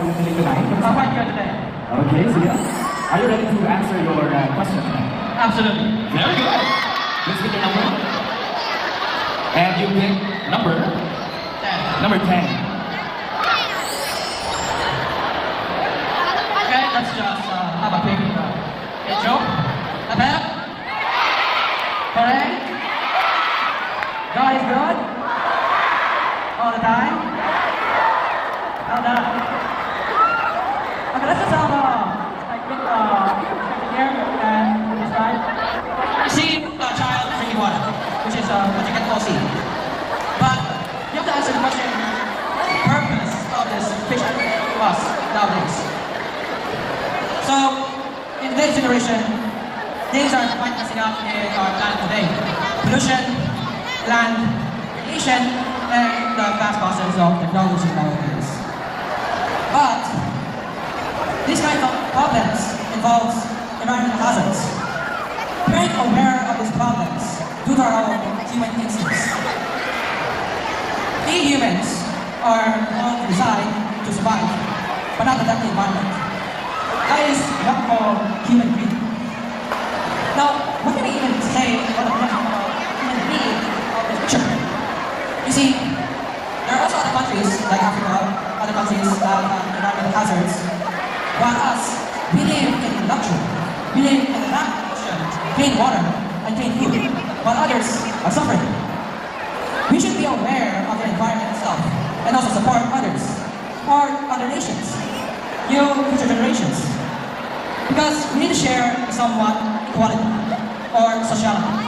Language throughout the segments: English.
listening tonight? I'm quite good today. Okay, so yeah. Are you ready to answer your question tonight? Absolutely. Very good. Let's pick your number. And you pick number? 10. Number 10. Okay, let's just have a quick intro. Attack. Correct. God is good. All the time. Well done. Okay, let's just have a quick discussion here and describe. You see a child drinking water, which is what you can all see. But you have to answer the question, purpose of this fish to us nowadays. So, in today's generation, things are quite messing up in our planet today. Pollution, land, radiation, and the fast process of technology nowadays. But, these kind of problems involves environmental hazards. We aren't aware of these problems due to our human instincts. We humans are designed to survive, but not protect the environment. That is what we call human greed. Now, what can we even say about the human greed of this picture? You see, there are also other countries, like Africa, other countries that have environmental hazards, while us, we live in luxury. We live in the lack of ocean, clean water, and clean food, while others are suffering. We should be aware of the environment itself, and also support others, or other nations, new future generations. Because we need to share somewhat equality, or sociality.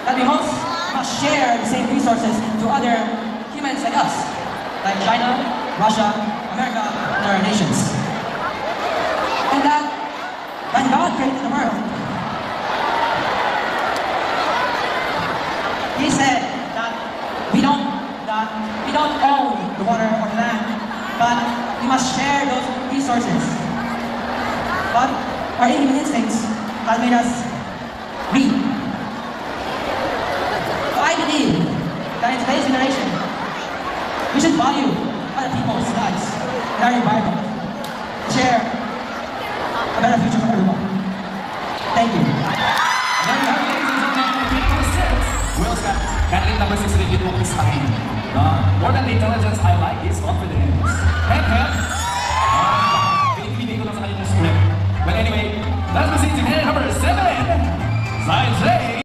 That we must share the same resources to other humans like us, like China, Russia, America, and other nations. And that when God created the world, He said that we don't own the water or the land, but we must share those resources. But our human instincts has made us greedy. So I believe that in today's generation, we should value other people's lives and our environment, share a better future for everyone. Thank you. There you have it, ladies and gentlemen. Pick number 6. Will Scott. Handling number 6 rin yung focus time. More than the intelligence I like is confidence. Head. Pinipili ko lang sa kanyang script. But anyway, let's proceed to handle number 7. Science J.